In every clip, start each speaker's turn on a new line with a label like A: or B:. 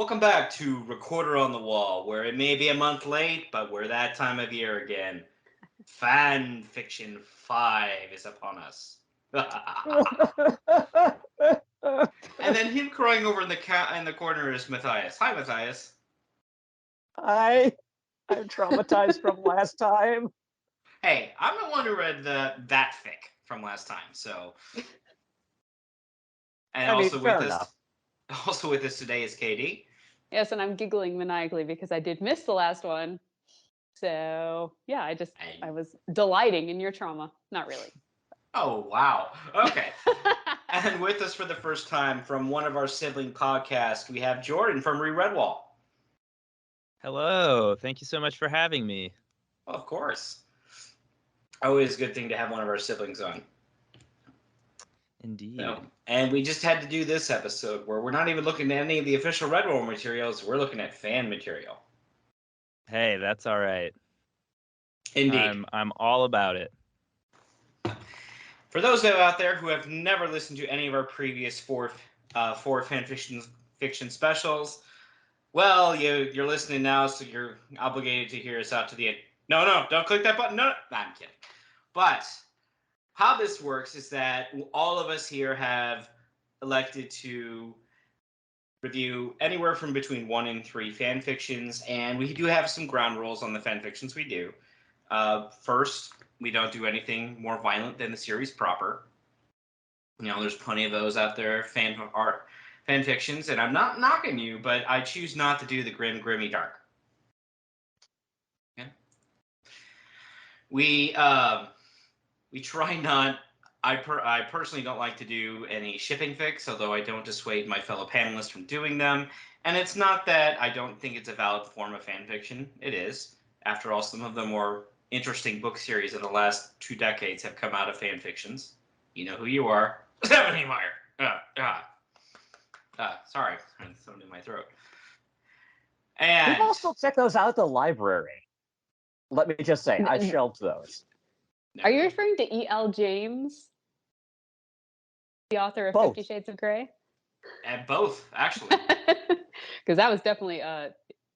A: Welcome back to Recorder on the Wall, where it may be a month late, but we're that time of year again. Fanfiction 5 is upon us. And then him crying over in the corner is Matthias. Hi, Matthias.
B: I'm traumatized from last time.
A: Hey, I'm the one who read that fic from last time, so. And
B: Fair enough.
A: Also with us today is Katie.
C: Yes, and I'm giggling maniacally because I did miss the last one. So yeah, I was delighting in your trauma. Not really.
A: Oh, wow. Okay. And with us for the first time from one of our sibling podcasts, we have Jordan from Redwall.
D: Hello. Thank you so much for having me.
A: Well, of course. Always a good thing to have one of our siblings on.
D: Indeed.
A: And we just had to do this episode where we're not even looking at any of the official Redwall materials. We're looking at fan material.
D: Hey, that's all right.
A: Indeed.
D: I'm all about it.
A: For those out there who have never listened to any of our previous four fiction specials, well, you're listening now, so you're obligated to hear us out to the end. No, don't click that button. No, I'm kidding. But how this works is that all of us here have elected to review anywhere from between 1 and 3 fan fictions, and we do have some ground rules on the fan fictions we do. First, we don't do anything more violent than the series proper. There's plenty of those out there, fan fictions, and I'm not knocking you, but I choose not to do the grim, grimy, dark. Okay? We try not. I personally don't like to do any shipping fics, although I don't dissuade my fellow panelists from doing them. And it's not that I don't think it's a valid form of fan fiction. It is. After all, some of the more interesting book series of the last 2 decades have come out of fan fictions. You know who you are. Stephanie Meyer. Sorry. Something in my throat. And
B: people still check those out at the library. Let me just say, I shelved those.
C: Are you referring to E.L. James, the author of 50 Shades of Grey?
A: And both, actually.
C: Because that was definitely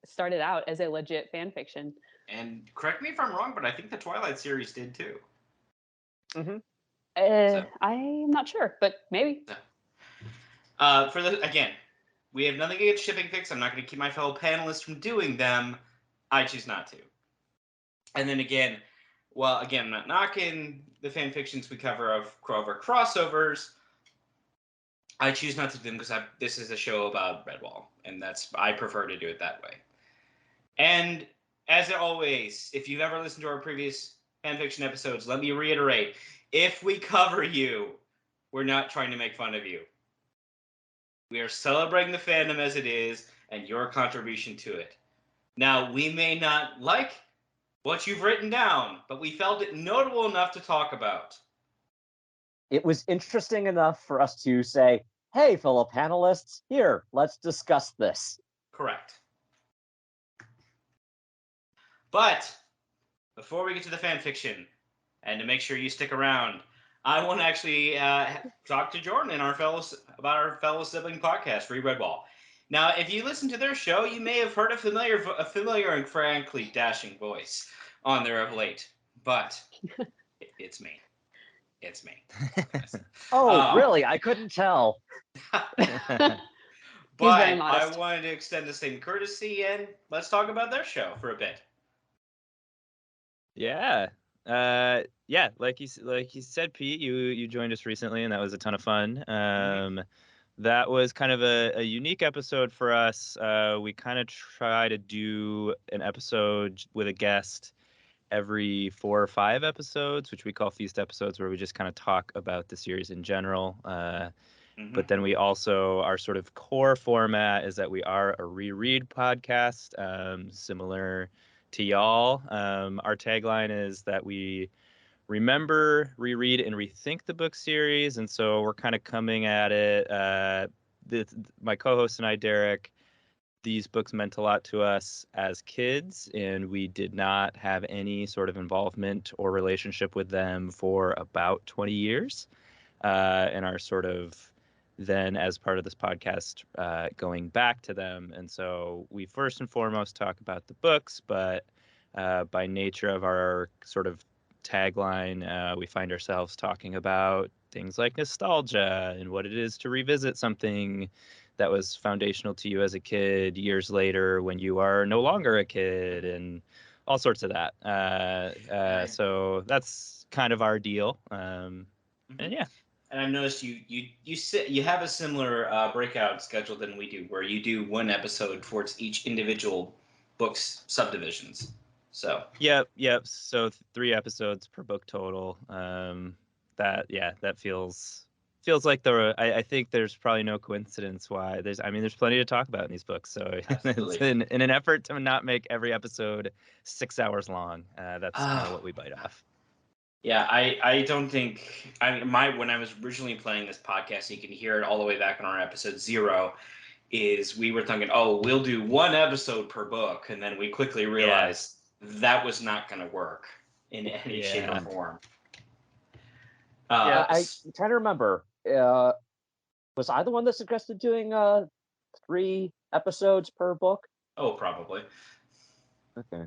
C: started out as a legit fan fiction.
A: And correct me if I'm wrong, but I think the Twilight series did too.
B: Mm-hmm.
C: I'm not sure, but maybe.
A: Again, we have nothing against shipping fics. I'm not going to keep my fellow panelists from doing them. I choose not to. And then again, I'm not knocking the fan fictions we cover of crossovers. I choose not to do them because this is a show about Redwall, and I prefer to do it that way. And as always, if you've ever listened to our previous fanfiction episodes, let me reiterate, if we cover you, we're not trying to make fun of you. We are celebrating the fandom as it is and your contribution to it. Now, we may not like what you've written down, but we felt it notable enough to talk about.
B: It was interesting enough for us to say, hey, fellow panelists, here, let's discuss this.
A: Correct. But before we get to the fan fiction, and to make sure you stick around, I want to actually talk to Jordan and about our fellow sibling podcast, Redwall. Now, if you listen to their show, you may have heard a familiar and frankly dashing voice on there of late. But it's me. It's me.
B: Really? I couldn't tell.
A: But I wanted to extend the same courtesy, and let's talk about their show for a bit.
D: Yeah. Like you said, Pete, you joined us recently, and that was a ton of fun. That was kind of a unique episode for us. We kind of try to do an episode with a guest every 4 or 5 episodes, which we call feast episodes, where we just kind of talk about the series in general. But then we also, our sort of core format is that we are a reread podcast, similar to y'all. Our tagline is that we remember, reread, and rethink the book series. And so we're kind of coming at it. My co-host and I, Derek, these books meant a lot to us as kids, and we did not have any sort of involvement or relationship with them for about 20 years. And our sort of then as part of this podcast, going back to them. And so we first and foremost talk about the books, but by nature of our sort of tagline, we find ourselves talking about things like nostalgia and what it is to revisit something that was foundational to you as a kid years later when you are no longer a kid, and all sorts of that. So that's kind of our deal. And yeah.
A: And I've noticed you have a similar breakout schedule than we do, where you do one episode towards each individual book's subdivisions. So
D: Yep. So 3 episodes per book total. That feels like I think there's probably no coincidence why there's plenty to talk about in these books. So it's in an effort to not make every episode 6 hours long. That's kind of what we bite off.
A: Yeah, I don't think when I was originally playing this podcast, you can hear it all the way back on our episode 0. Is we were thinking, oh, we'll do one episode per book, and then we quickly realized that was not going to work in any shape or form.
B: I'm trying to remember. Was I the one that suggested doing 3 episodes per book?
A: Oh, probably.
B: Okay.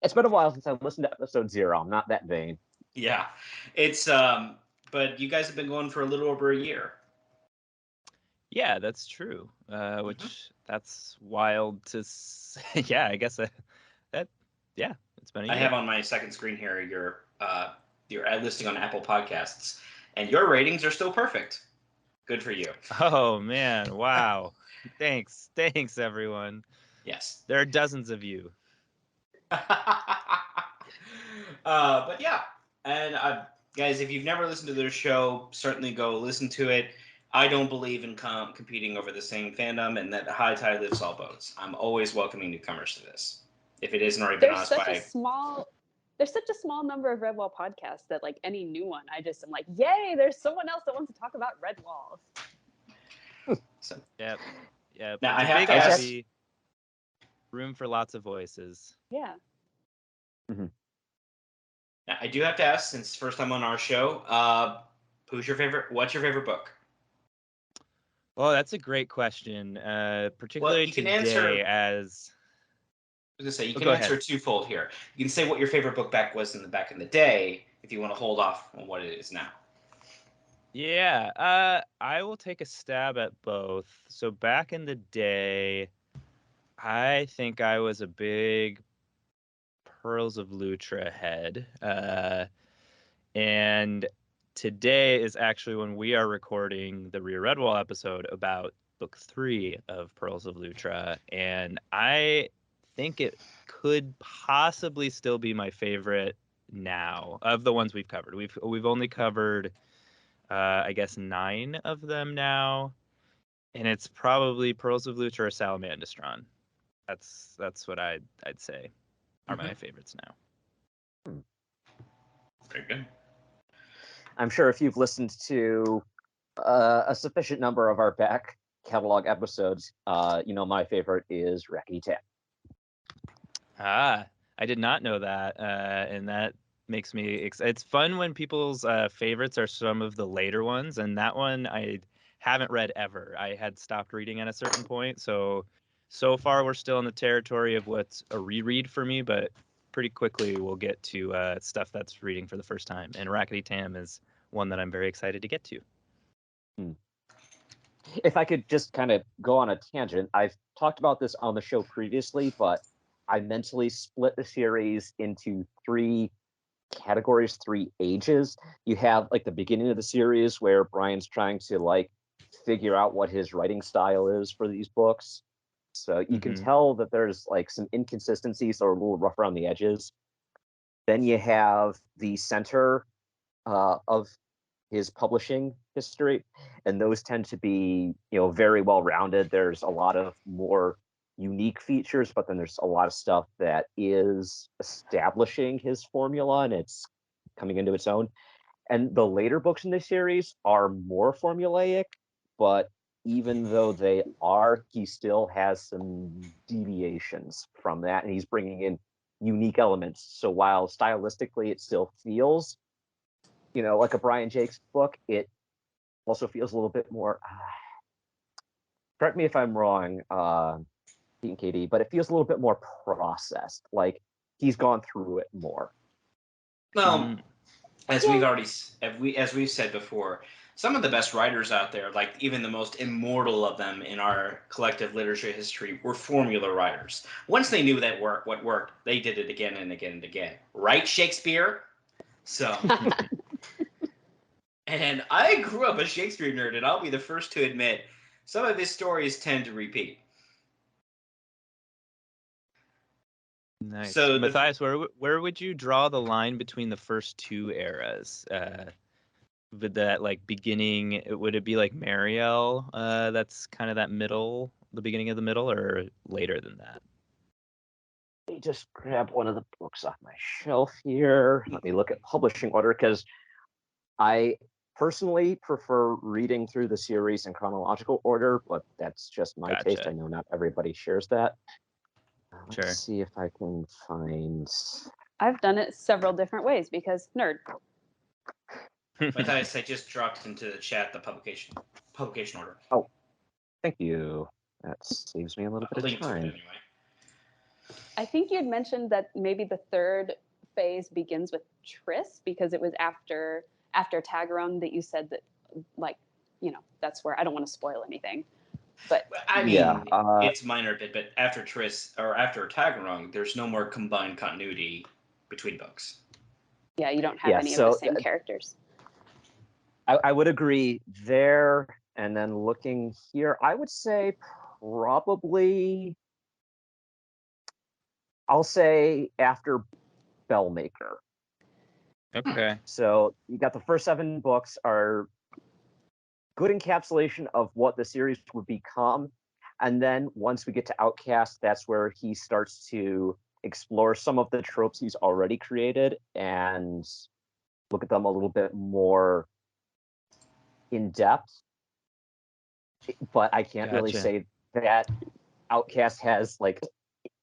B: It's been a while since I listened to episode 0. I'm not that vain.
A: Yeah, it's but you guys have been going for a little over a year.
D: Yeah, that's true. Which that's wild to say. Yeah, I guess it's been a year.
A: I have on my second screen here your ad listing on Apple Podcasts, and your ratings are still perfect. Good for you.
D: Oh man, wow. Thanks everyone.
A: Yes.
D: There are dozens of you.
A: But yeah, and guys, if you've never listened to their show, certainly go listen to it. I don't believe in competing over the same fandom, and that high tide lifts all boats. I'm always welcoming newcomers to this. If it isn't already been
C: There's
A: honest
C: such
A: by
C: a small number of Redwall podcasts that like any new one, I just am like, yay, there's someone else that wants to talk about Redwall.
D: So, yep.
A: Now,
D: It's
A: I
D: a
A: have
D: big
A: to ask-
D: happy room for lots of voices.
C: Yeah.
A: Now, I do have to ask, since first time on our show, what's your favorite book?
D: Well, that's a great question. Particularly
A: you can
D: today
A: answer-
D: as
A: I was gonna say you can
D: go
A: answer
D: ahead.
A: twofold here. You can say what your favorite book back was back in the day, if you want to hold off on what it is now.
D: Yeah, I will take a stab at both. So back in the day, I think I was a big Pearls of Lutra head. And today is actually when we are recording the Rear Redwall episode about book 3 of Pearls of Lutra. And I think it could possibly still be my favorite now of the ones we've covered. We've only covered I guess 9 of them now, and it's probably Pearls of Lutra or Salamandastron. That's what I'd say are my favorites now.
A: Very good.
B: I'm sure if you've listened to a sufficient number of our back catalog episodes, my favorite is Rackety Tap.
D: I did not know that, and that makes me it's fun when people's favorites are some of the later ones, and that one I haven't read ever. I had stopped reading at a certain point, so far we're still in the territory of what's a reread for me, but pretty quickly we'll get to stuff that's reading for the first time, and Rackety Tam is one that I'm very excited to get to.
B: If I could just kind of go on a tangent, I've talked about this on the show previously, but I mentally split the series into 3 categories, 3 ages. You have like the beginning of the series where Brian's trying to like figure out what his writing style is for these books. So you can tell that there's like some inconsistencies or a little rough around the edges. Then you have the center of his publishing history, and those tend to be very well rounded. There's a lot of more unique features, but then there's a lot of stuff that is establishing his formula and it's coming into its own. And the later books in the series are more formulaic, but even though they are, he still has some deviations from that, and he's bringing in unique elements. So while stylistically it still feels like a Brian Jakes book, it also feels a little bit more. Correct me if I'm wrong, Pete and Katie, but it feels a little bit more processed. Like he's gone through it more.
A: Well, as we've said before, some of the best writers out there, like even the most immortal of them in our collective literature history, were formula writers. Once they knew what worked, they did it again and again and again. Right, Shakespeare? So, and I grew up a Shakespeare nerd, and I'll be the first to admit some of his stories tend to repeat.
D: Nice.
A: So
D: Matthias, where would you draw the line between the first two eras? Would that like beginning? Would it be like Mariel? That's kind of that middle, the beginning of the middle, or later than that?
B: Let me just grab one of the books off my shelf here. Let me look at publishing order because I personally prefer reading through the series in chronological order, but that's just my taste.
D: Gotcha.
B: I know not everybody shares that.
D: Sure.
B: Let's see if I can find.
C: I've done it several different ways because nerd.
A: Matthias, I just dropped into the chat the publication order.
B: Oh, thank you. That saves me a little
A: A
B: bit of
A: link to it
B: time.
A: anyway.
C: I think you'd mentioned that maybe the third phase begins with Triss because it was after Tagarung that you said that, like, that's where I don't want to spoil anything. But
A: I mean,
B: Yeah,
A: it's minor bit, but after Triss or after Tagarung, there's no more combined continuity between books.
C: yeah, you don't have
B: Yeah,
C: any of the
B: so
C: same characters.
B: I would agree there. And then looking here, I would say probably, I'll say after Bellmaker.
D: Okay.
B: So you got the first 7 books are good encapsulation of what the series would become. And then once we get to Outcast, that's where he starts to explore some of the tropes he's already created and look at them a little bit more in depth. But I can't really
D: Gotcha.
B: say that Outcast has like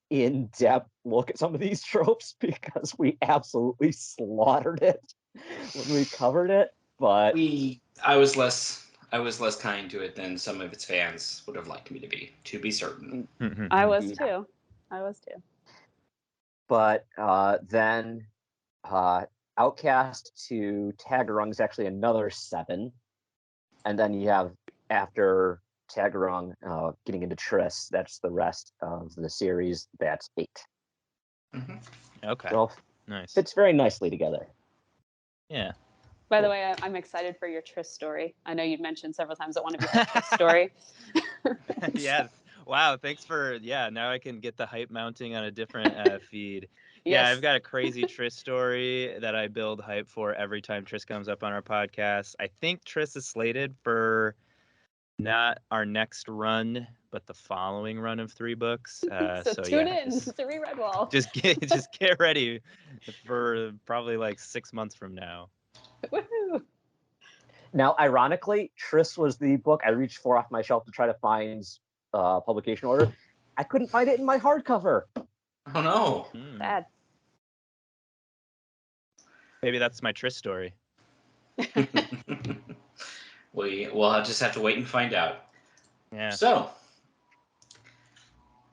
B: in-depth look at some of these tropes because we absolutely slaughtered it when we covered it. But
A: I was less kind to it than some of its fans would have liked me to be certain.
C: I was
B: yeah.
C: too.
B: But then Outcast to Tagarung is actually another 7. And then you have, after Tagarung getting into Triss, that's the rest of the series. That's 8.
A: Mm-hmm.
D: Okay.
B: So
D: Nice.
B: fits very nicely together.
D: Yeah.
C: By the way, I'm excited for your Triss story. I know you'd mentioned several times that one of you had a Triss story.
D: Yeah. Wow. Thanks for. Yeah. Now I can get the hype mounting on a different feed. Yeah,
C: Yes.
D: I've got a crazy Triss story that I build hype for every time Triss comes up on our podcast. I think Triss is slated for not our next run, but the following run of 3 books.
C: So tune
D: yeah,
C: in to Reread
D: just get ready for probably like 6 months from now.
C: Woohoo!
B: Now, ironically, Triss was the book I reached for off my shelf to try to find publication order. I couldn't find it in my hardcover.
A: Oh no!
C: Bad.
D: Maybe that's my Triss story.
A: We'll just have to wait and find out.
D: Yeah.
A: So,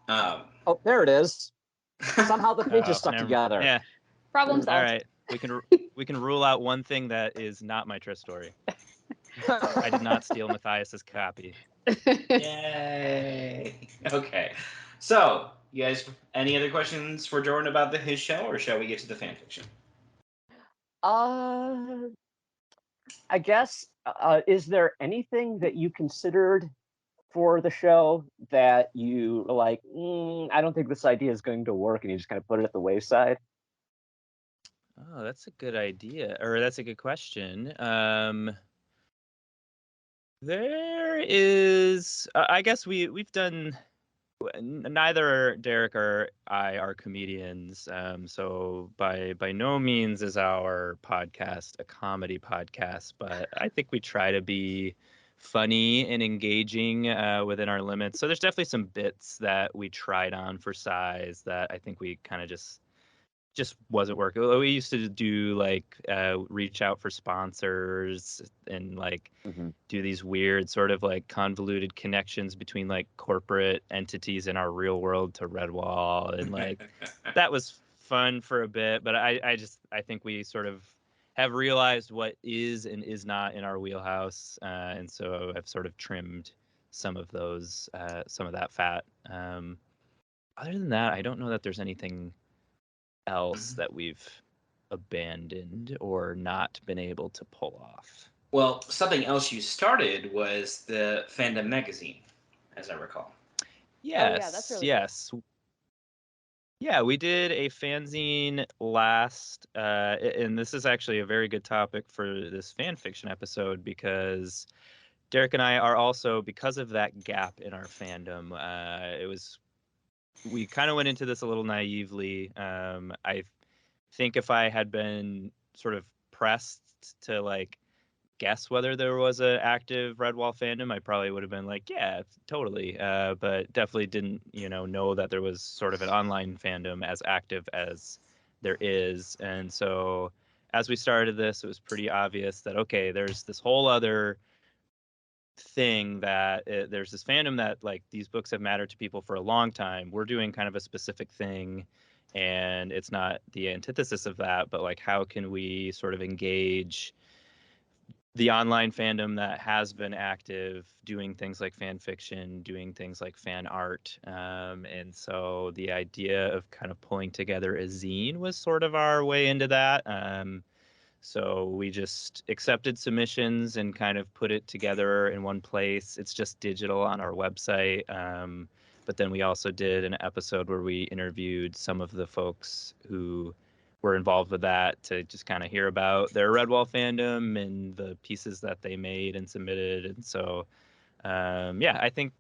B: Oh, there it is. Somehow the pages stuck together.
D: Yeah.
C: Problem
D: All
C: solved.
D: right. We can rule out one thing that is not my Triss story. I did not steal Matthias's copy.
A: Yay! Okay. So, you guys, any other questions for Jordan about his show, or shall we get to the fan fiction?
B: I guess, is there anything that you considered for the show that you were like, I don't think this idea is going to work, and you just kind of put it at the wayside?
D: Oh, that's a good idea, or that's a good question. There is, I guess we've done. Neither Derek or I are comedians, so by no means is our podcast a comedy podcast. But I think we try to be funny and engaging within our limits. So there's definitely some bits that we tried on for size that I think we kind of just just wasn't working. We used to do like reach out for sponsors and like do these weird sort of like convoluted connections between like corporate entities in our real world to Redwall, and like that was fun for a bit, but I think we sort of have realized what is and is not in our wheelhouse, and so I've sort of trimmed some of those some of that fat. Other than that, I don't know that there's anything else that we've abandoned or not been able to pull off.
A: Well, something else you started was the Fandom magazine, as I recall.
D: Yes,
C: yeah, that's really
D: yes. Yeah, we did a fanzine last, and this is actually a very good topic for this fan fiction episode, because Derek and I are also, because of that gap in our fandom, we kind of went into this a little naively. I think if I had been sort of pressed to like guess whether there was an active Redwall fandom, I probably would have been like, yeah, totally. But definitely didn't, know that there was sort of an online fandom as active as there is. And so as we started this, it was pretty obvious that, okay, there's this whole other thing that there's this fandom that like these books have mattered to people for a long time. We're doing kind of a specific thing, and it's not the antithesis of that, but like how can we sort of engage the online fandom that has been active, doing things like fan fiction, doing things like fan art. And so the idea of kind of pulling together a zine was sort of our way into that. So we just accepted submissions and kind of put it together in one place. It's just digital on our website. But then we also did an episode where we interviewed some of the folks who were involved with that to just kind of hear about their Redwall fandom and the pieces that they made and submitted. And so, yeah, I think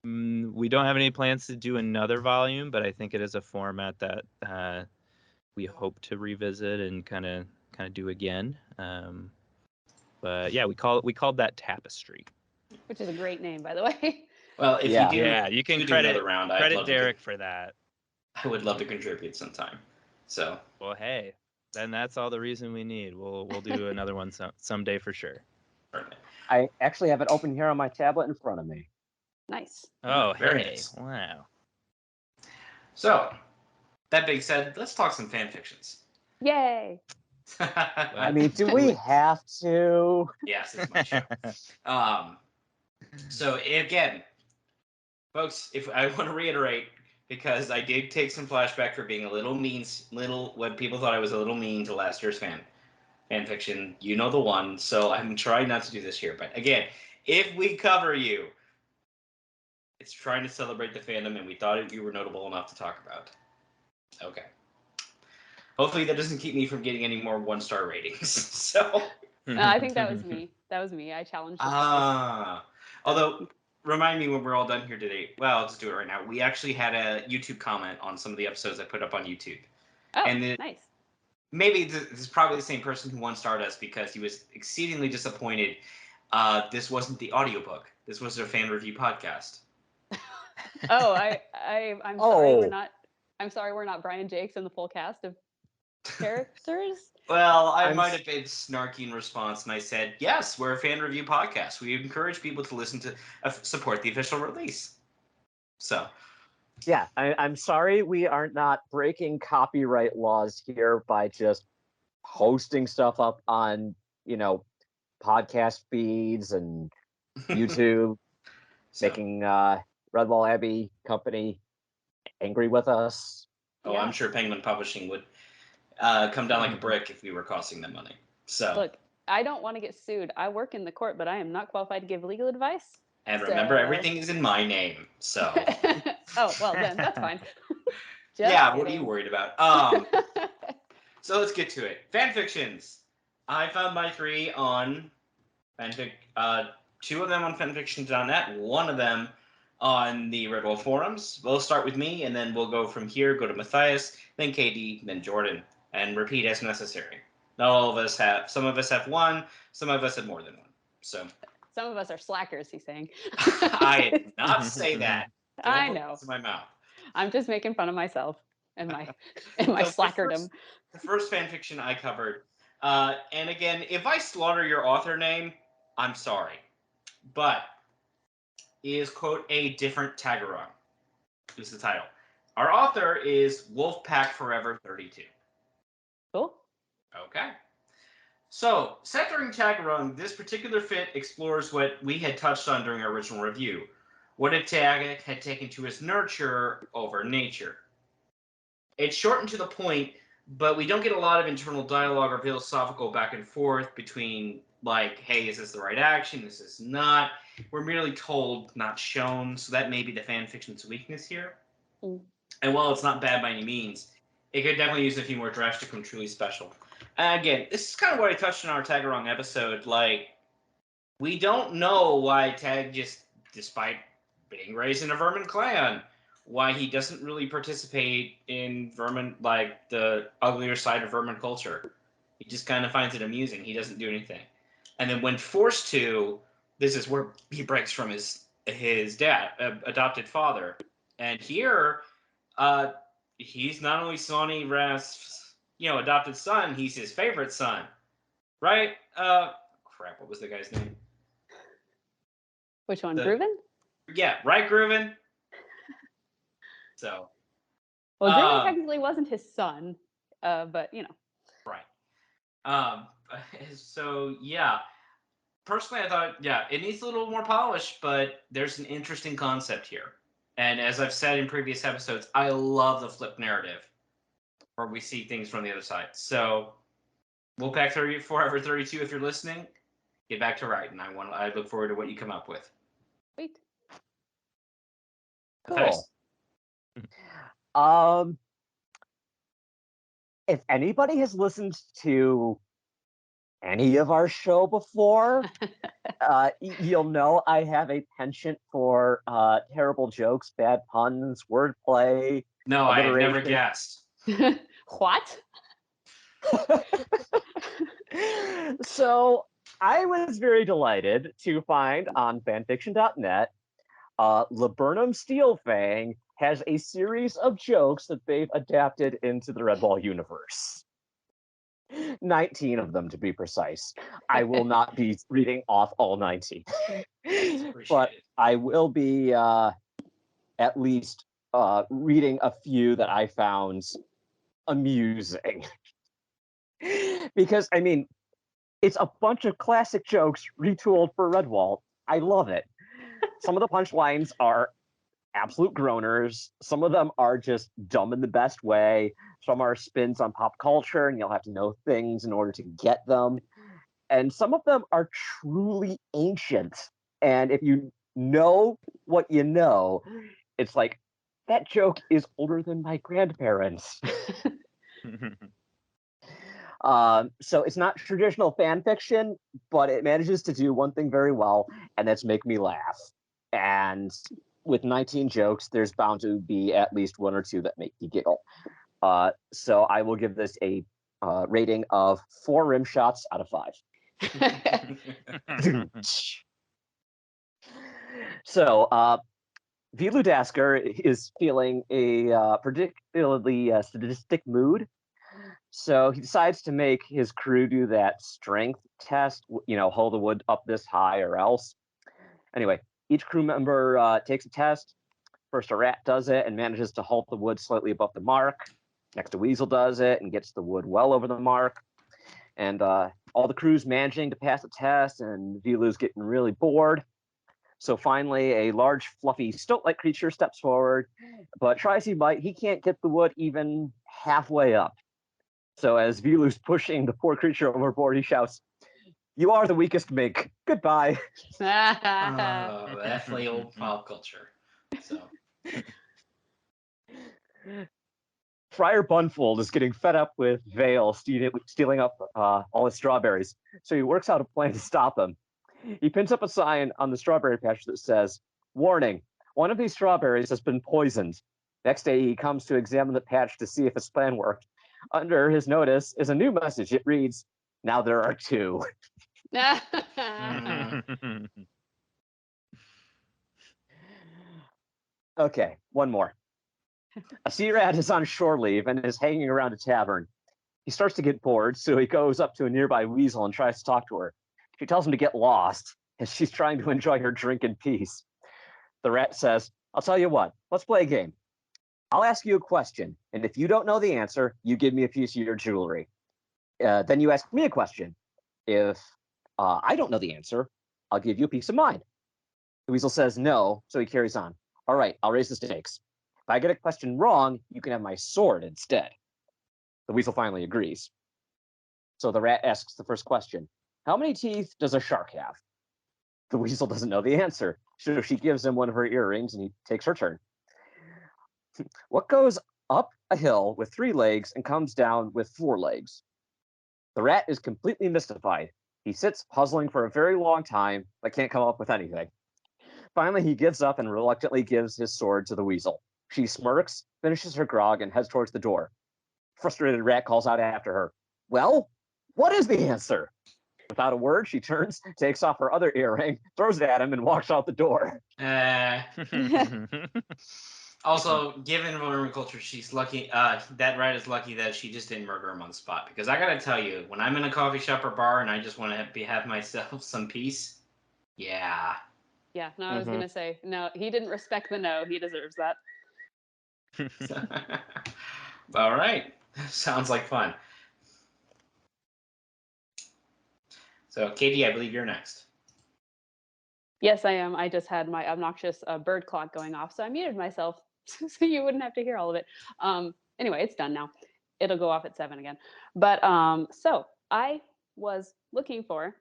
D: we don't have any plans to do another volume, but I think it is a format that we hope to revisit and kind of do again. But yeah, we called that Tapestry,
C: which is a great name, by the way.
A: Well, if
B: Yeah.
A: you do,
D: yeah, you
A: if
D: can
A: we do another round, I'd
D: credit
A: love
D: Derek for that.
A: I would love to contribute sometime. So,
D: Well, hey, then that's all the reason we need. We'll do another one someday for sure.
A: perfect.
B: I actually have it open here on my tablet in front of me.
C: Nice.
D: Oh,
A: very
D: hey,
A: nice.
D: wow.
A: So, that being said, let's talk some fan fictions.
C: Yay.
B: I mean, do we have to?
A: Yes, it's my show. So again, folks, if I want to reiterate, because I did take some flashback for being a little mean, when people thought I was a little mean to last year's fan fiction. You know the one. So I'm trying not to do this here. But again, if we cover you, it's trying to celebrate the fandom, and we thought you were notable enough to talk about. Okay. Hopefully that doesn't keep me from getting any more 1-star ratings. So.
C: I think that was me. That was me. I challenged the boys.
A: Although, remind me when we're all done here today. Well, I'll just do it right now. We actually had a YouTube comment on some of the episodes I put up on YouTube.
C: Oh,
A: and
C: nice.
A: Maybe this is probably the same person who 1-starred us, because he was exceedingly disappointed. This wasn't the audiobook. This was their fan review podcast.
C: Oh, I'm sorry we're not. I'm sorry we're not Brian Jakes and the full cast of characters.
A: Well, I might have been snarky in response, and I said, yes, we're a fan review podcast. We encourage people to listen to support the official release. So.
B: Yeah, I'm sorry we are not breaking copyright laws here by just posting stuff up on, podcast feeds and YouTube, making Redwall Abbey Company angry with us.
A: Oh,
C: Yeah.
A: I'm sure Penguin Publishing would come down like a brick if we were costing them money. So
C: Look, I don't want to get sued. I work in the court, but I am not qualified to give legal advice.
A: And remember, everything is in my name. So.
C: Oh, well, then that's fine.
A: Yeah,
C: kidding.
A: what are you worried about? So let's get to it. Fan fictions. I found my 3 on fanfic. 2 of them on fanfiction.net. 1 of them on the Redwall forums. We'll start with me, and then we'll go from here. Go to Matthias, then KD, then Jordan, and repeat as necessary. Not all of us have. Some of us have 1. Some of us have more than 1. So.
C: Some of us are slackers, he's saying.
A: I did not say that. Don't
C: I
A: put
C: know.
A: words in my mouth.
C: I'm just making fun of myself. and my
A: So
C: slackerdom.
A: The first fan fiction I covered, and again, if I slaughter your author name, I'm sorry, but is quote a different Tagarong. Is the title. Our author is Wolfpack Forever 32.
C: Cool.
A: Okay. So, set during Tagarong, this particular fit explores what we had touched on during our original review. What if Tag had taken to his nurture over nature? It's short and to the point, but we don't get a lot of internal dialogue or philosophical back and forth between, like, hey, is this the right action? Is this not? We're merely told, not shown, so that may be the fan fiction's weakness here.
C: Mm.
A: And while it's not bad by any means, it could definitely use a few more drafts to become truly special. And again, this is kind of what I touched on our Tagarong episode. Like, we don't know why Tag just, despite being raised in a vermin clan, why he doesn't really participate in vermin, like the uglier side of vermin culture. He just kind of finds it amusing. He doesn't do anything. And then when forced to, this is where he breaks from his dad, adopted father. And here, he's not only Sonny Rasp's, adopted son, he's his favorite son. Right? Crap, what was the guy's name?
C: Which one, Grooven?
A: Yeah, right, Grooven? So.
C: Well, Grooven technically wasn't his son, but,
A: Right. So, yeah. Personally, I thought, it needs a little more polish, but there's an interesting concept here. And as I've said in previous episodes, I love the flip narrative where we see things from the other side. So, Wolfpack 30 Forever 32, if you're listening, get back to writing. I look forward to what you come up with.
C: Sweet.
B: Cool. If anybody has listened to any of our show before, you'll know I have a penchant for terrible jokes, bad puns, wordplay.
A: No, I had never guessed.
C: What?
B: So I was very delighted to find on fanfiction.net Laburnum Steelfang has a series of jokes that they've adapted into the Redwall universe. 19 of them, to be precise. I will not be reading off all 19. But I will be at least reading a few that I found amusing. Because, I mean, it's a bunch of classic jokes retooled for Redwall. I love it. Some of the punchlines are absolute groaners. Some of them are just dumb in the best way. Some are spins on pop culture, and you'll have to know things in order to get them. And some of them are truly ancient. And if you know what you know, it's like, that joke is older than my grandparents. So it's not traditional fan fiction, but it manages to do one thing very well, and that's make me laugh. And with 19 jokes, there's bound to be at least one or two that make you giggle. So I will give this a rating of 4 rim shots out of 5. So Vilu Dasker is feeling a particularly sadistic mood. So he decides to make his crew do that strength test, hold the wood up this high or else. Anyway, each crew member takes a test. First, a rat does it and manages to halt the wood slightly above the mark. Next, a weasel does it and gets the wood well over the mark. And all the crew's managing to pass the test, and Vilu's getting really bored. So finally, a large, fluffy, stoat-like creature steps forward, but try as he might, he can't get the wood even halfway up. So as Vilu's pushing the poor creature overboard, he shouts, "You are the weakest mink. Goodbye."
A: Definitely old pop culture. So.
B: Friar Bunfold is getting fed up with Vale stealing up all his strawberries, so he works out a plan to stop him. He pins up a sign on the strawberry patch that says, "Warning, one of these strawberries has been poisoned." Next day, he comes to examine the patch to see if his plan worked. Under his notice is a new message. It reads, "Now there are 2. Okay, one more. A sea rat is on shore leave and is hanging around a tavern. He starts to get bored, so he goes up to a nearby weasel and tries to talk to her. She tells him to get lost, and she's trying to enjoy her drink in peace. The rat says, I'll tell you what, let's play a game. I'll ask you a question, and if you don't know the answer, you give me a piece of your jewelry. Then you ask me a question. If I don't know the answer, I'll give you a piece of mine. The weasel says no, so he carries on. All right, I'll raise the stakes. If I get a question wrong, you can have my sword instead. The weasel finally agrees. So the rat asks the first question. How many teeth does a shark have? The weasel doesn't know the answer, so she gives him one of her earrings and he takes her turn. What goes up a hill with 3 legs and comes down with 4 legs? The rat is completely mystified. He sits puzzling for a very long time, but can't come up with anything. Finally, he gives up and reluctantly gives his sword to the weasel. She smirks, finishes her grog, and heads towards the door. Frustrated rat calls out after her, well, what is the answer? Without a word, she turns, takes off her other earring, throws it at him, and walks out the door.
A: Also, given vermiculture, she's lucky. That rat is lucky that she just didn't murder him on the spot. Because I gotta tell you, when I'm in a coffee shop or bar and I just want to have myself some peace, yeah.
C: Yeah, no, I was gonna say, no, he didn't respect the no. He deserves that.
A: All right, sounds like fun. So, Katie, I believe you're next.
C: Yes, I am. I just had my obnoxious bird clock going off, so I muted myself so you wouldn't have to hear all of it. Anyway, it's done now. It'll go off at 7 again. But so I was looking for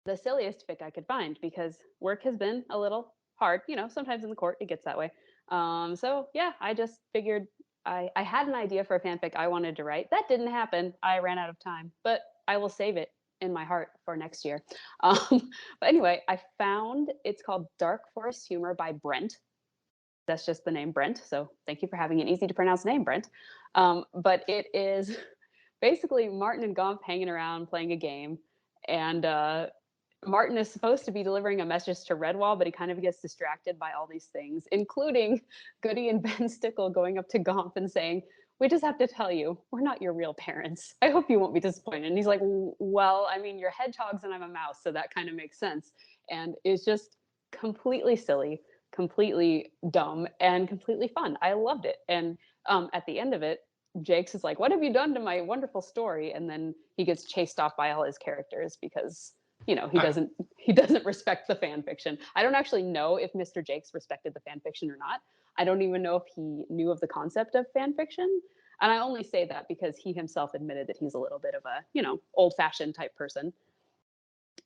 C: the silliest fic I could find because work has been a little hard. You know, sometimes in the court it gets that way. So yeah, I just figured I had an idea for a fanfic I wanted to write. That didn't happen. I ran out of time, but I will save it in my heart for next year. But anyway, I found it's called Dark Forest Humor by Brent. That's just the name Brent. So thank you for having an easy to pronounce name, Brent. But it is basically Martin and Gump hanging around playing a game. And Martin is supposed to be delivering a message to Redwall, but he kind of gets distracted by all these things, including Goody and Ben Stickle going up to Gomp and saying, we just have to tell you, we're not your real parents. I hope you won't be disappointed. And he's like, well, I mean, you're hedgehogs and I'm a mouse, so that kind of makes sense. And it's just completely silly, completely dumb, and completely fun. I loved it. And at the end of it, Jakes is like, what have you done to my wonderful story? And then he gets chased off by all his characters because he doesn't respect the fan fiction. I don't actually know if Mr. Jakes respected the fan fiction or not. I don't even know if he knew of the concept of fan fiction. And I only say that because he himself admitted that he's a little bit of a, old-fashioned type person.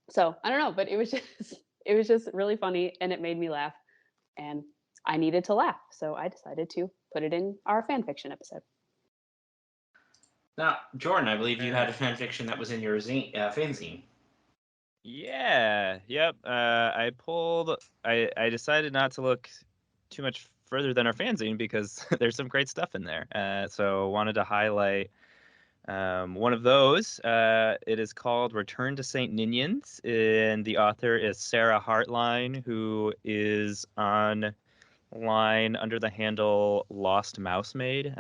C: So I don't know, but it was just really funny and it made me laugh. And I needed to laugh. So I decided to put it in our fan fiction episode.
A: Now, Jordan, I believe you had a fan fiction that was in your fanzine.
D: Yeah. Yep. I decided not to look too much further than our fanzine because there's some great stuff in there. So wanted to highlight one of those. It is called Return to St. Ninians, and the author is Sarah Hartline, who is on line under the handle Lost Mousemaid.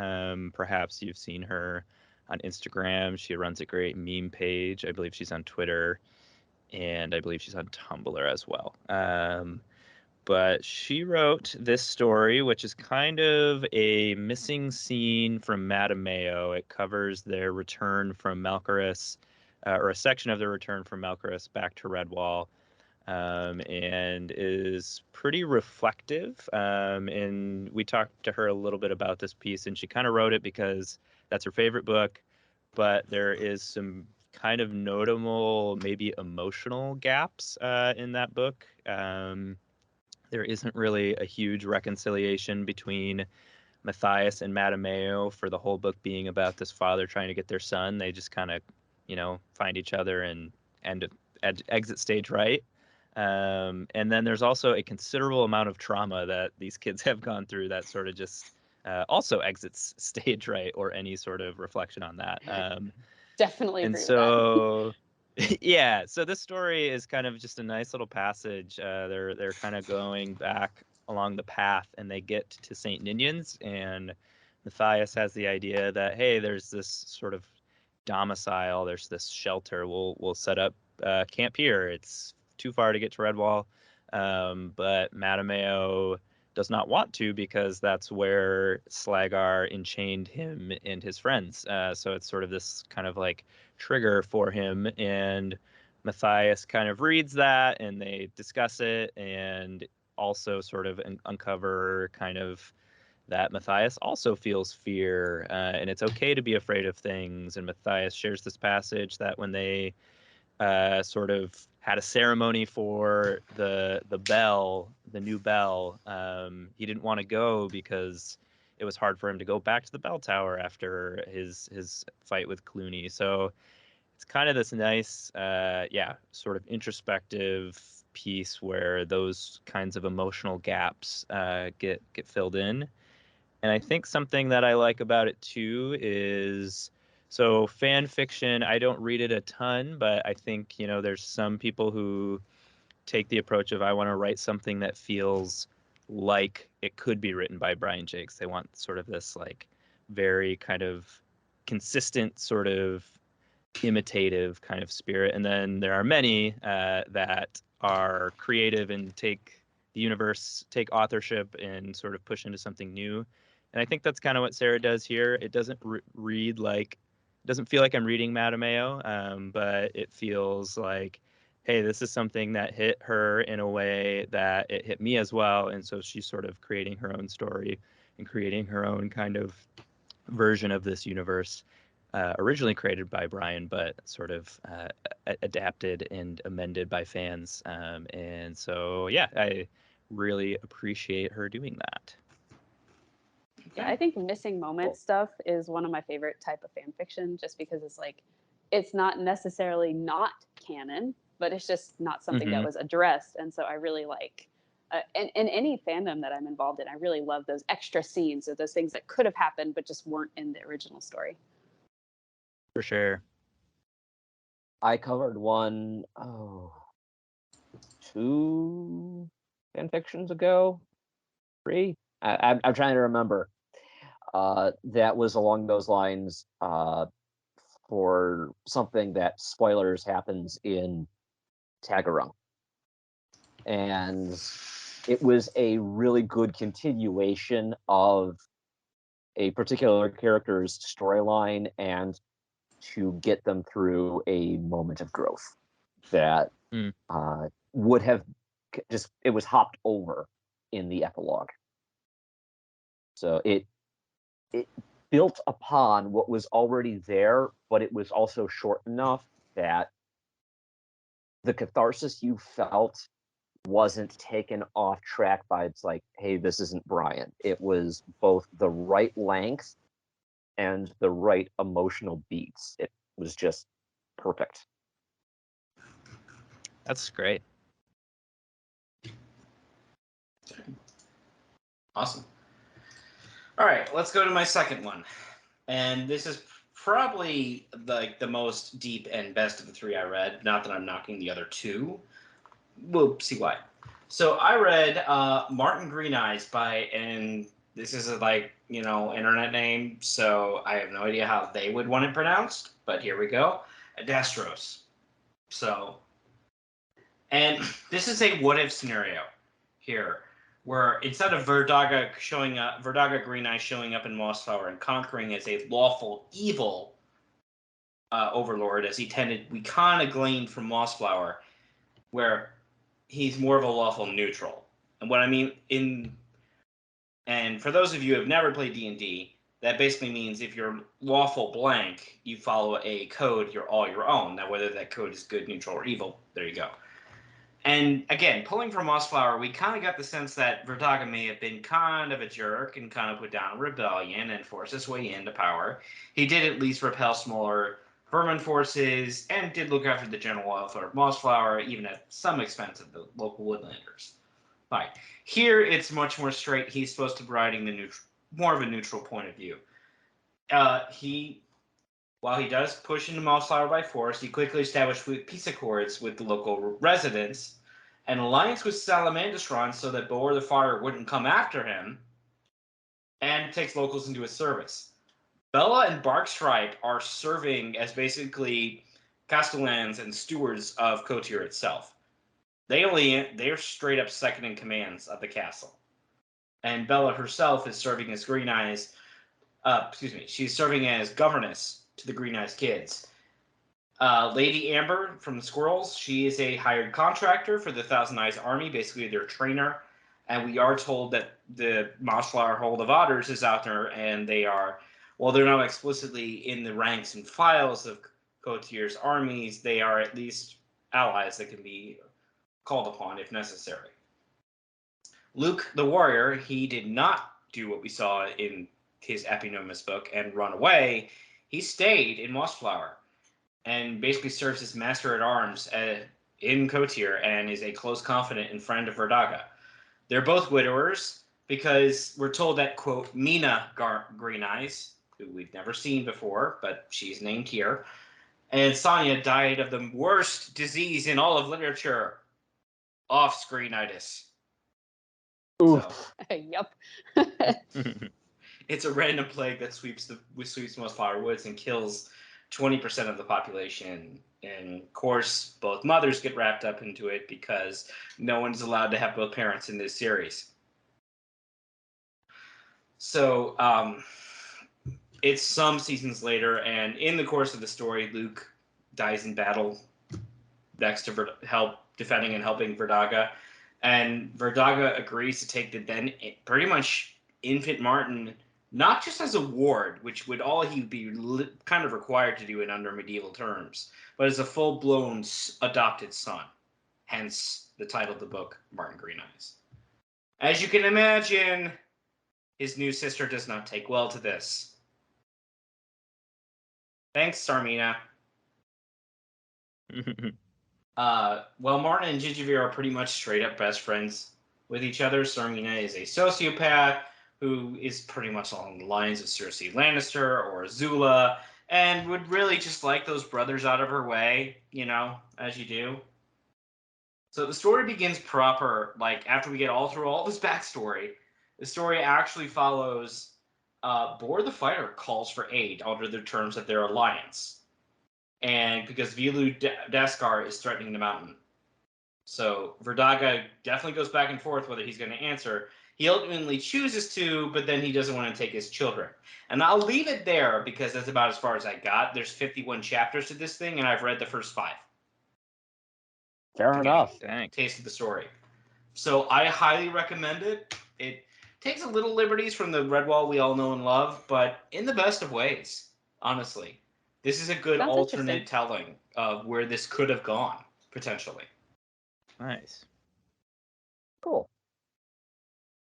D: Perhaps you've seen her on Instagram. She runs a great meme page. I believe she's on Twitter, and I believe she's on Tumblr as well. But she wrote this story, which is kind of a missing scene from Madame Mayo. It covers their return from Malcaris, or a section of their return from Malcaris back to Redwall, and is pretty reflective. And we talked to her a little bit about this piece, and she kind of wrote it because that's her favorite book, but there is some kind of notable, maybe emotional gaps in that book. There isn't really a huge reconciliation between Matthias and Madame Mayo for the whole book being about this father trying to get their son. They just kind of, find each other and exit stage right. And then there's also a considerable amount of trauma that these kids have gone through that sort of just also exits stage right, or any sort of reflection on that.
C: Definitely
D: and
C: agree
D: so
C: with that.
D: yeah, so this story is kind of just a nice little passage. They're kind of going back along the path, and they get to St. Ninian's, and Matthias has the idea that, hey, there's this sort of domicile, there's this shelter. We'll set up camp here. It's too far to get to Redwall, but Mattimeo does not want to, because that's where Slagar enchained him and his friends. So it's sort of this kind of like trigger for him, and Matthias kind of reads that, and they discuss it, and also sort of uncover kind of that Matthias also feels fear, and it's okay to be afraid of things. And Matthias shares this passage that when they sort of had a ceremony for the bell, the new bell, he didn't want to go because it was hard for him to go back to the bell tower after his fight with Clooney. So it's kind of this nice, sort of introspective piece where those kinds of emotional gaps get filled in. And I think something that I like about it too is, so fan fiction, I don't read it a ton, but I think, there's some people who take the approach of, I want to write something that feels like it could be written by Brian Jakes. They want sort of this like very kind of consistent sort of imitative kind of spirit. And then there are many that are creative and take the universe, take authorship and sort of push into something new. And I think that's kind of what Sarah does here. It doesn't read like, it doesn't feel like I'm reading Mattimeo, but it feels like, hey, this is something that hit her in a way that it hit me as well. And so she's sort of creating her own story and creating her own kind of version of this universe, originally created by Brian, but sort of adapted and amended by fans. And so, yeah, I really appreciate her doing that.
C: Yeah, I think missing moment stuff is one of my favorite type of fan fiction, just because it's like, it's not necessarily not canon, but it's just not something that was addressed. And so I really like, and any fandom that I'm involved in, I really love those extra scenes or those things that could have happened but just weren't in the original story.
D: For sure.
B: I covered one, 2 fan fictions ago, 3. I'm trying to remember. That was along those lines, for something that, spoilers, happens in Tagarung. And it was a really good continuation of a particular character's storyline, and to get them through a moment of growth that would have just, it was hopped over in the epilogue. So it built upon what was already there, but it was also short enough that the catharsis you felt wasn't taken off track by, it's like, hey, this isn't Brian. It was both the right length and the right emotional beats. It was just perfect.
D: That's great.
A: Awesome. All right, let's go to my second one. And this is probably like the most deep and best of the 3 I read. Not that I'm knocking the other 2. We'll see why. So I read Martin Green Eyes by, and this is internet name, so I have no idea how they would want it pronounced, but here we go. Adastros. So, and this is a what-if scenario here, where instead of Verdaga Green Eyes showing up in Mossflower and conquering as a lawful evil overlord, as we kind of gleaned from Mossflower, where he's more of a lawful neutral. And what I mean and for those of you who have never played D&D, that basically means if you're lawful blank, you follow a code, you're all your own. Now, whether that code is good, neutral, or evil, there you go. And again, pulling from Mossflower, we kind of got the sense that Verdaga may have been kind of a jerk and kind of put down a rebellion and forced his way into power. He did at least repel smaller vermin forces and did look after the general welfare of Mossflower, even at some expense of the local woodlanders. Fine. Here, it's much more straight. He's supposed to be providing more of a neutral point of view. While he does push into Mossflower by force, he quickly established peace accords with the local residents, an alliance with Salamandastron so that Boar the Fire wouldn't come after him, and takes locals into his service. Bella and Barkstripe are serving as basically castellans and stewards of Cotier itself. They're straight up second in commands of the castle. And Bella herself is serving as Green Eyes. She's serving as governess to the Green Eyes kids. Lady Amber from the Squirrels, she is a hired contractor for the Thousand Eyes Army, basically their trainer. And we are told that the Mossflower Hold of Otters is out there, and they are, while they're not explicitly in the ranks and files of Cotier's armies, they are at least allies that can be called upon if necessary. Luke the Warrior, he did not do what we saw in his Eponymous book and run away. He stayed in Mossflower and basically serves as Master at Arms in Cotier and is a close confidant and friend of Verdaga. They're both widowers because we're told that, quote, Mina Green Eyes, who we've never seen before, but she's named here, and Sonia died of the worst disease in all of literature, off-screenitis.
B: Oof.
C: So, yep.
A: It's a random plague that sweeps Mossflower Woods and kills 20% of the population. And of course, both mothers get wrapped up into it because no one's allowed to have both parents in this series. So it's some seasons later, and in the course of the story, Luke dies in battle next to help defending and helping Verdaga. And Verdaga agrees to take the then pretty much infant Martin, not just as a ward, which would all he would be kind of required to do in under medieval terms, but as a full-blown adopted son. Hence the title of the book, Martin Green Eyes. As you can imagine, his new sister does not take well to this. Thanks, Sarmina. Well, Martin and Gingivier are pretty much straight-up best friends with each other. Sarmina is a sociopath who is pretty much along the lines of Cersei Lannister or Azula, and would really just like those brothers out of her way, you know, as you do. So the story begins proper, like, after we get all through all this backstory, the story actually follows Boar the Fighter calls for aid under the terms of their alliance. And because Vilu Daskar is threatening the mountain. So Verdaga definitely goes back and forth whether he's going to answer. He ultimately chooses to, but then he doesn't want to take his children. And I'll leave it there because that's about as far as I got. There's 51 chapters to this thing, and I've read the first 5.
B: Fair enough.
D: Dang.
A: Taste of the story. So I highly recommend it. It takes a little liberties from the Redwall we all know and love, but in the best of ways, honestly. This is a good
C: Sounds
A: alternate telling of where this could have gone, potentially.
D: Nice.
B: Cool.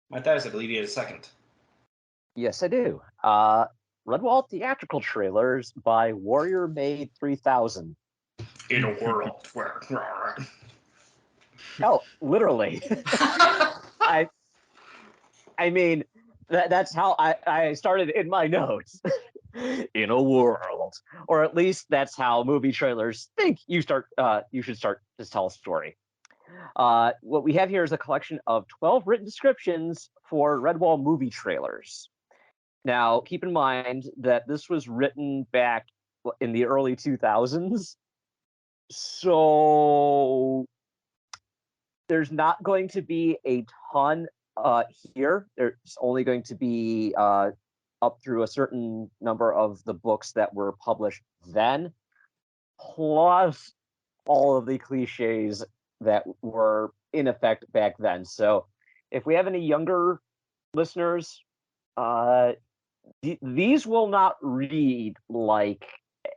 A: Matthias, I believe you had a second.
B: Yes, I do. Redwall theatrical trailers by Warrior Made 3000.
A: In a world where...
B: Oh, literally. I mean, that's how I started in my notes. In a world, or at least that's how movie trailers think you should start to tell a story. What we have here is a collection of 12 written descriptions for Redwall movie trailers. Now, keep in mind that this was written back in the early 2000s, so there's not going to be a ton here. There's only going to be up through a certain number of the books that were published then, plus all of the cliches that were in effect back then. So if we have any younger listeners, these will not read like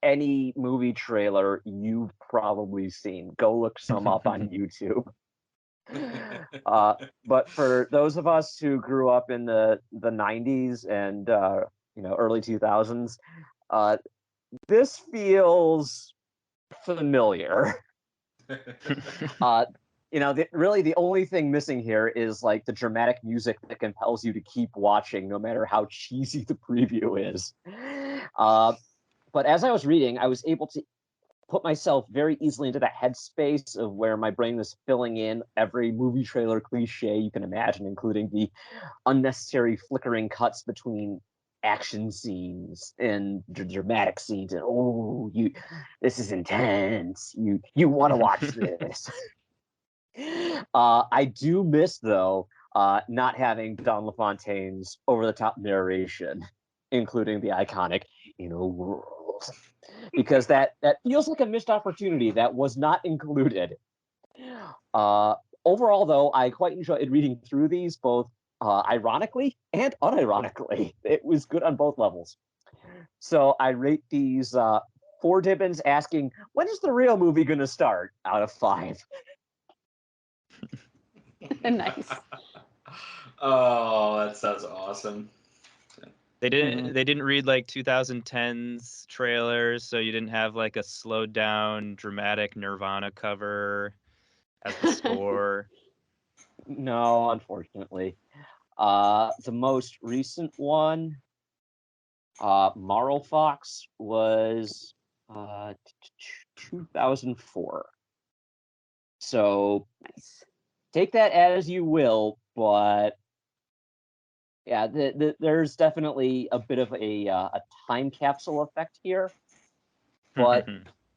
B: any movie trailer you've probably seen. Go look some up on YouTube. But for those of us who grew up in the 90s and early 2000s, this feels familiar. Really the only thing missing here is like the dramatic music that compels you to keep watching no matter how cheesy the preview is. But as I was reading, I was able to put myself very easily into that headspace of where my brain was filling in every movie trailer cliche you can imagine, including the unnecessary flickering cuts between action scenes and dramatic scenes, and this is intense. You want to watch this. I do miss though not having Don LaFontaine's over-the-top narration, including the iconic "in a world," because that feels like a missed opportunity that was not included. Overall, though, I quite enjoyed reading through these, both ironically and unironically. It was good on both levels. So I rate these 4 Dibbins asking, when is the real movie going to start, out of 5.
C: Nice.
A: Oh, that sounds awesome.
D: They didn't read like 2010's trailers, so you didn't have like a slowed down dramatic Nirvana cover as the score.
B: No, unfortunately. The most recent one, Marl Fox, was 2004. So
C: Nice.
B: take that as you will, but yeah, there's definitely a bit of a time capsule effect here, but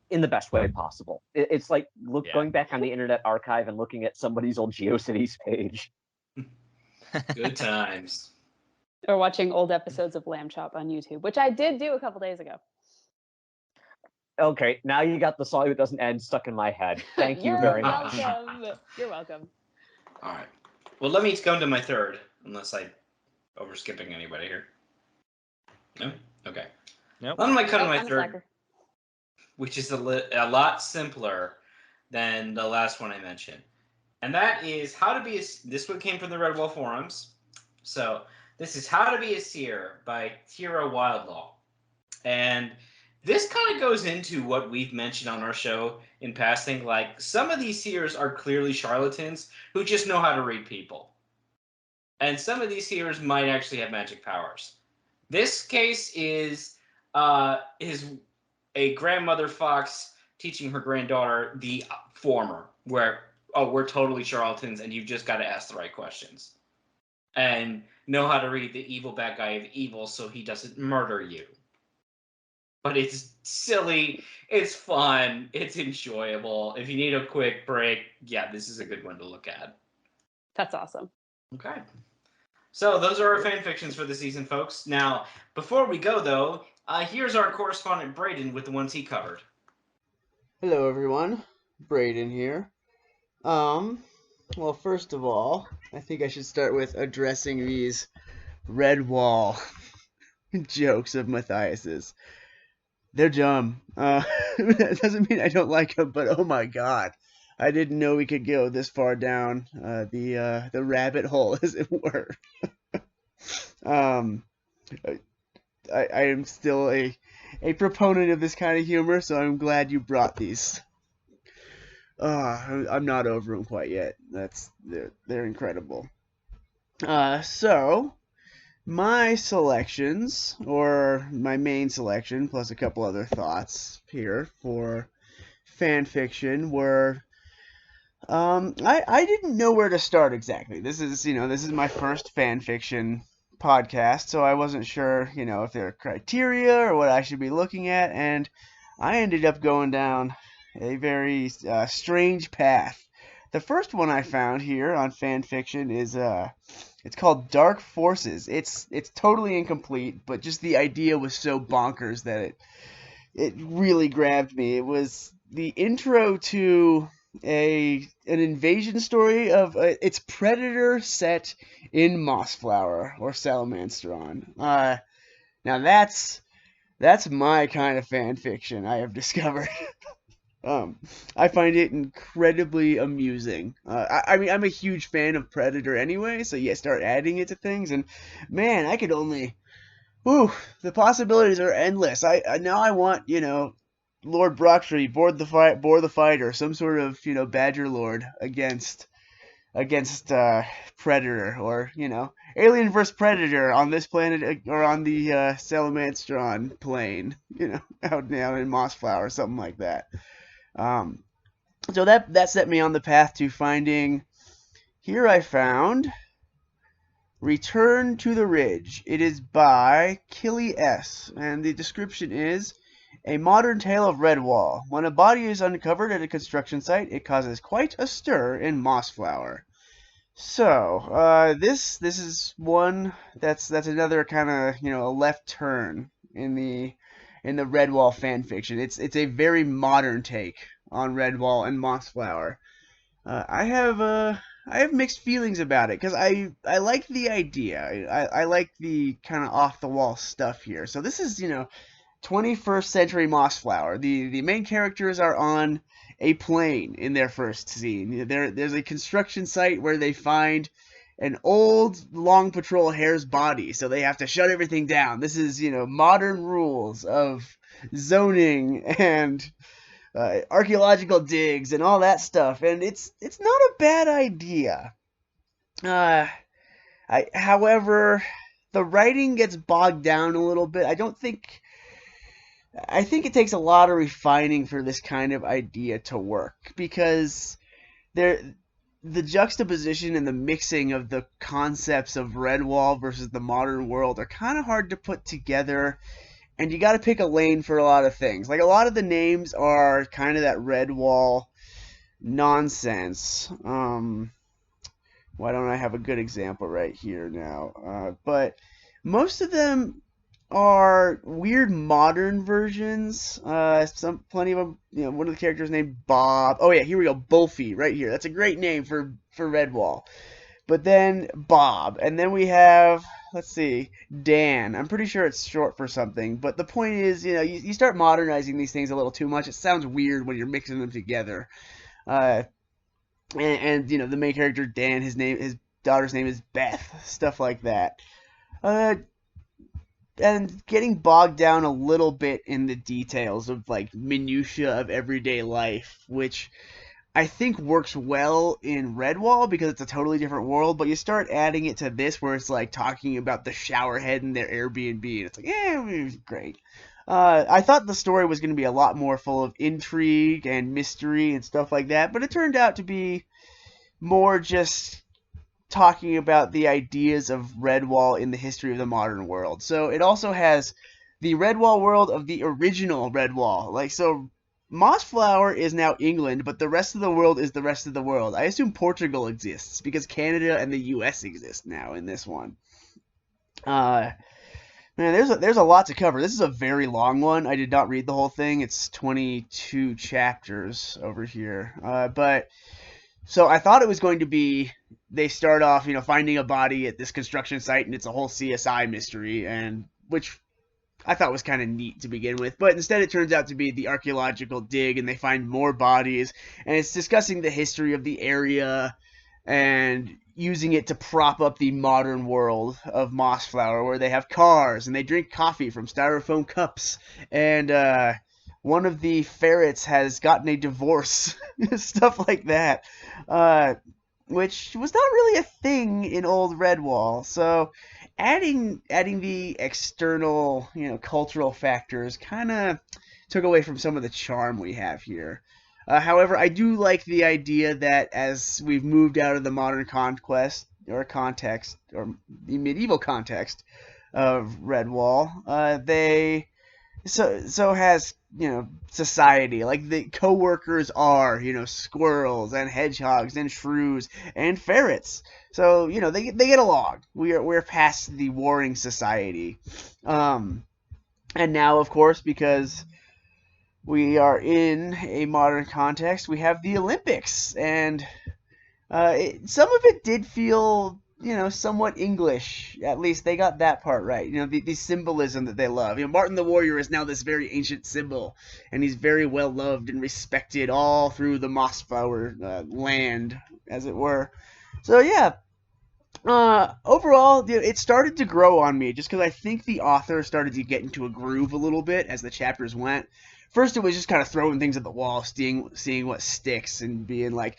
B: in the best way possible. It's like going back on the Internet Archive and looking at somebody's old GeoCities page.
A: Good times.
C: Or watching old episodes of Lamb Chop on YouTube, which I did do a couple days ago.
B: Okay, now you got the song that doesn't end stuck in my head. Thank you very much.
C: You're welcome.
A: All right. Well, let me go into my third, unless I overskipping anybody here. No? Okay.
D: Nope.
A: I'm going to come to my
C: I'm a
A: third,
C: slacker.
A: which is a lot simpler than the last one I mentioned. And that is how to be a... This one came from the Redwall forums. So this is How to Be a Seer by Tira Wildlaw. And this kind of goes into what we've mentioned on our show in passing. Like, some of these seers are clearly charlatans who just know how to read people. And some of these seers might actually have magic powers. This case is a grandmother fox teaching her granddaughter the former, where, oh, we're totally charlatans and you've just got to ask the right questions. And know how to read the evil bad guy of evil so he doesn't murder you. But it's silly, it's fun, it's enjoyable. If you need a quick break, yeah, this is a good one to look at.
C: That's awesome.
A: Okay. So those are our fan fictions for the season, folks. Now, before we go, though, here's our correspondent Braden with the ones he covered.
E: Hello, everyone. Braden here. Well, first of all, I think I should start with addressing these Redwall jokes of Matthias's. They're dumb. That doesn't mean I don't like them, but oh my god. I didn't know we could go this far down the rabbit hole, as it were. I am still a proponent of this kind of humor, so I'm glad you brought these. I'm not over them quite yet. They're incredible. So my selections, or my main selection, plus a couple other thoughts here for fan fiction, were I didn't know where to start exactly. This is my first fan fiction podcast, so I wasn't sure, if there are criteria or what I should be looking at, and I ended up going down a very strange path. The first one I found here on fan fiction is it's called Dark Forces. It's totally incomplete, but just the idea was so bonkers that it really grabbed me. It was the intro to an invasion story of it's Predator set in Mossflower or Salamansteron. Now that's my kind of fan fiction I have discovered. I find it incredibly amusing. I mean, I'm a huge fan of Predator anyway, so yeah, start adding it to things, and man, I could only, the possibilities are endless. Now I want, Lord Brocktree, board the fighter, some sort of, Badger Lord against against Predator, or Alien vs Predator on this planet, or on the Salamandstron plane, out down in Mossflower or something like that. So that set me on the path to finding. Here I found Return to the Ridge. It is by Killy S. And the description is: a modern tale of Redwall. When a body is uncovered at a construction site, it causes quite a stir in Mossflower. So, this is one that's another kind of, a left turn in the Redwall fan fiction. It's a very modern take on Redwall and Mossflower. I have mixed feelings about it, because I like the idea. I like the kind of off the wall stuff here. So this is 21st century Mossflower. The main characters are on a plane in their first scene. There's a construction site where they find an old Long Patrol hare's body, so they have to shut everything down. This is modern rules of zoning and archaeological digs and all that stuff, and it's not a bad idea. However, the writing gets bogged down a little bit. I think it takes a lot of refining for this kind of idea to work, because the juxtaposition and the mixing of the concepts of Redwall versus the modern world are kind of hard to put together, and you got to pick a lane for a lot of things. Like, a lot of the names are kind of that Redwall nonsense. Why don't I have a good example right here now? But most of them are weird modern versions. Plenty of them. One of the characters named Bob. Oh yeah, here we go. Bulfy right here. That's a great name for Redwall. But then Bob, and then we have, let's see, Dan. I'm pretty sure it's short for something. But the point is, you start modernizing these things a little too much. It sounds weird when you're mixing them together. And the main character Dan, his daughter's name is Beth. Stuff like that. And getting bogged down a little bit in the details of, like, minutia of everyday life, which I think works well in Redwall because it's a totally different world, but you start adding it to this where it's like talking about the shower head in their Airbnb, and it's like, it was great. I thought the story was going to be a lot more full of intrigue and mystery and stuff like that, but it turned out to be more just talking about the ideas of Redwall in the history of the modern world. So it also has the Redwall world of the original Redwall. Like, so Mossflower is now England, but the rest of the world is the rest of the world. I assume Portugal exists because Canada and the US exist now in this one. Man, there's a lot to cover. This is a very long one. I did not read the whole thing. It's 22 chapters over here. But so I thought it was going to be, they start off, finding a body at this construction site, and it's a whole CSI mystery, and which I thought was kind of neat to begin with. But instead it turns out to be the archaeological dig, and they find more bodies, and it's discussing the history of the area and using it to prop up the modern world of Mossflower, where they have cars and they drink coffee from styrofoam cups, and one of the ferrets has gotten a divorce, stuff like that, which was not really a thing in old Redwall. So adding the external, cultural factors kind of took away from some of the charm we have here. However, I do like the idea that as we've moved out of the modern conquest or context, or the medieval context of Redwall, they so has society. Like, the co-workers are squirrels and hedgehogs and shrews and ferrets. So they get along. We're past the warring society, and now, of course, because we are in a modern context, we have the Olympics, and some of it did feel, somewhat English. At least they got that part right. The symbolism that they love. Martin the Warrior is now this very ancient symbol, and he's very well loved and respected all through the Mossflower land, as it were. So yeah, overall, it started to grow on me just because I think the author started to get into a groove a little bit as the chapters went. First, it was just kind of throwing things at the wall, seeing what sticks, and being like,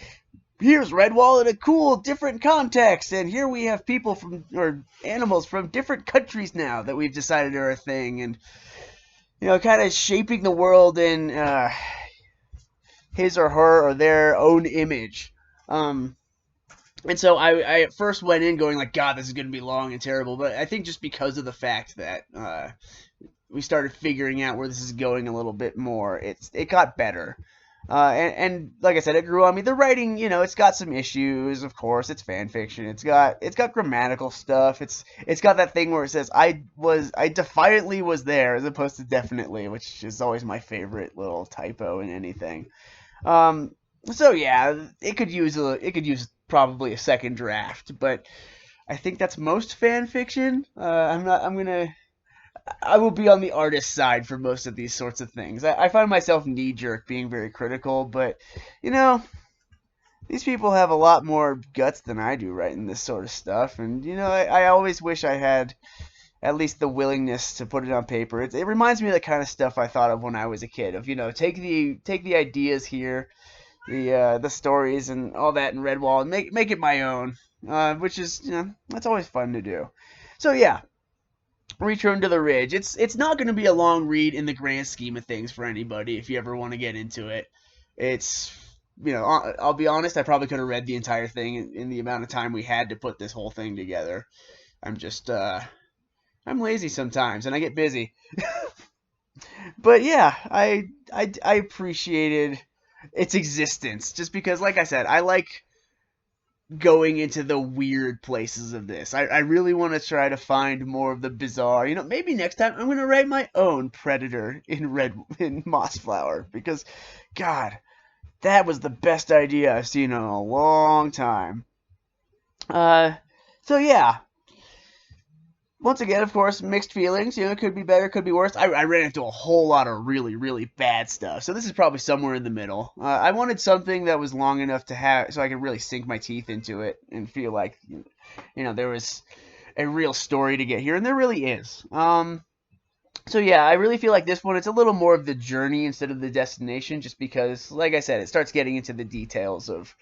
E: here's Redwall in a cool, different context, and here we have people from, or animals from different countries now that we've decided are a thing, and, kind of shaping the world in his or her or their own image. And so I at first went in going like, God, this is going to be long and terrible, but I think just because of the fact that we started figuring out where this is going a little bit more, it got better. And like I said, it grew on me. The writing, it's got some issues, of course. It's fan fiction. It's got grammatical stuff. It's got that thing where it says I defiantly was there as opposed to definitely, which is always my favorite little typo in anything. So yeah, it could use probably a second draft, but I think that's most fan fiction. I will be on the artist side for most of these sorts of things. I find myself knee-jerk being very critical, but, these people have a lot more guts than I do writing this sort of stuff, and, I always wish I had at least the willingness to put it on paper. It reminds me of the kind of stuff I thought of when I was a kid, of, take the ideas here, the stories and all that in Redwall, and make it my own, which is, that's always fun to do. So, yeah. Return to the Ridge. It's not going to be a long read in the grand scheme of things for anybody if you ever want to get into it. It's, I'll be honest, I probably could have read the entire thing in the amount of time we had to put this whole thing together. I'm just, I'm lazy sometimes, and I get busy. But yeah, I appreciated its existence, just because, like I said, I like going into the weird places of this. I really want to try to find more of the bizarre. Maybe next time I'm going to write my own Predator in Mossflower, because, God, that was the best idea I've seen in a long time. So yeah. Once again, of course, mixed feelings. It could be better, could be worse. I ran into a whole lot of really, really bad stuff. So this is probably somewhere in the middle. I wanted something that was long enough to have, so I could really sink my teeth into it and feel like, there was a real story to get here, and there really is. So yeah, I really feel like this one, it's a little more of the journey instead of the destination, just because, like I said, it starts getting into the details of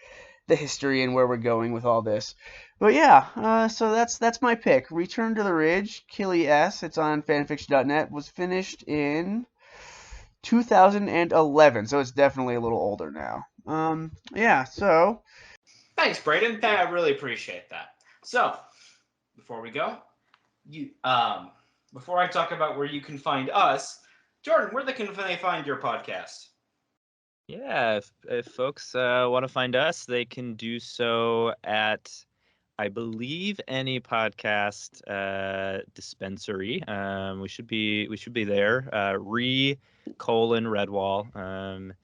E: the history and where we're going with all this. But yeah, so that's my pick. Return to the Ridge, Killy S. It's on fanfiction.net. Was finished in 2011, so it's definitely a little older now. Yeah, so.
A: Thanks, Braden. I really appreciate that. So, before we go, before I talk about where you can find us, Jordan, where can they find your podcast?
D: Yeah, if folks want to find us, they can do so at, I believe, any podcast dispensary. We should be there. Redwall.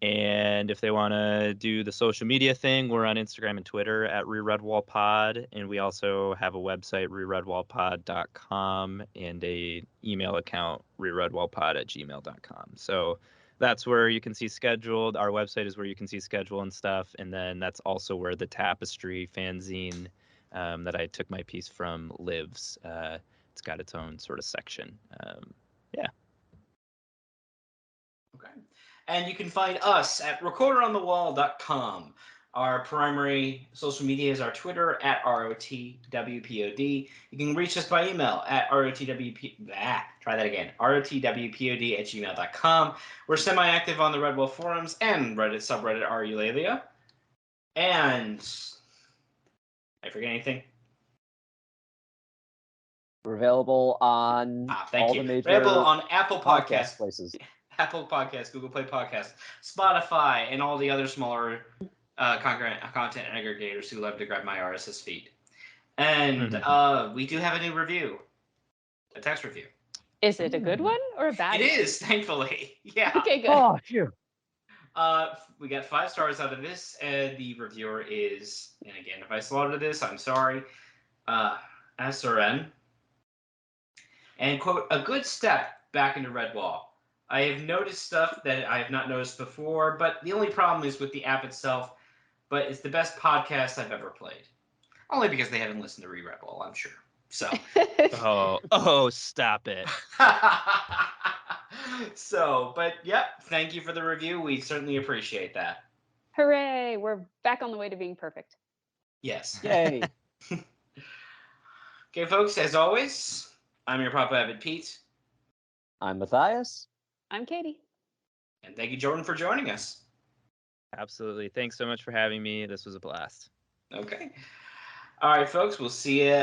D: And if they want to do the social media thing, we're on Instagram and Twitter at ReRedwallPod, and we also have a website, reredwallpod.com, and a email account, reredwallpod@gmail.com. So that's where you can see scheduled. Our website is where you can see schedule and stuff, and then that's also where the Tapestry fanzine that I took my piece from lives. It's got its own sort of section. Yeah.
A: Okay. And you can find us at recorderonthewall.com. Our primary social media is our Twitter at ROTWPOD. You can reach us by email at rotwpod@gmail.com. We're semi-active on the Redwall forums and Reddit subreddit Eulalia. And I forget anything?
B: We're available on all the major
A: available on Apple
B: podcast places.
A: Apple Podcasts, Google Play Podcasts, Spotify, and all the other smaller content aggregators who love to grab my RSS feed. And we do have a new review, a text review.
C: Is it a good one or a bad one?
A: It is, thankfully. Yeah.
C: Okay, good.
B: Oh, phew.
A: We got 5 stars out of this, and the reviewer is, and again, if I slaughtered this, I'm sorry, SRN. And, quote, a good step back into Redwall. I have noticed stuff that I have not noticed before, but the only problem is with the app itself. But it's the best podcast I've ever played. Only because they haven't listened to Redwall, I'm sure. So.
D: Stop it.
A: So, but yep, thank you for the review. We certainly appreciate that.
C: Hooray! We're back on the way to being perfect.
A: Yes.
B: Yay.
A: Okay, folks, as always, I'm your Papa Avid Pete.
B: I'm Matthias.
C: I'm Katie.
A: And thank you, Jordan, for joining us.
D: Absolutely. Thanks so much for having me. This was a blast.
A: Okay. All right, folks, we'll see you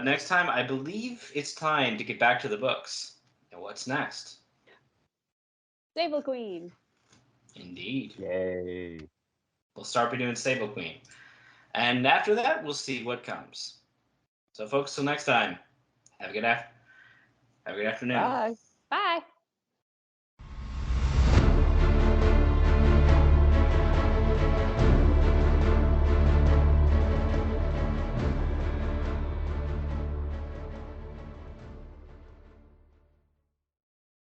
A: next time. I believe it's time to get back to the books. And what's next?
C: Stable Queen.
A: Indeed.
B: Yay.
A: We'll start by doing Stable Queen. And after that, we'll see what comes. So, folks, till next time, have a good afternoon.
B: Bye.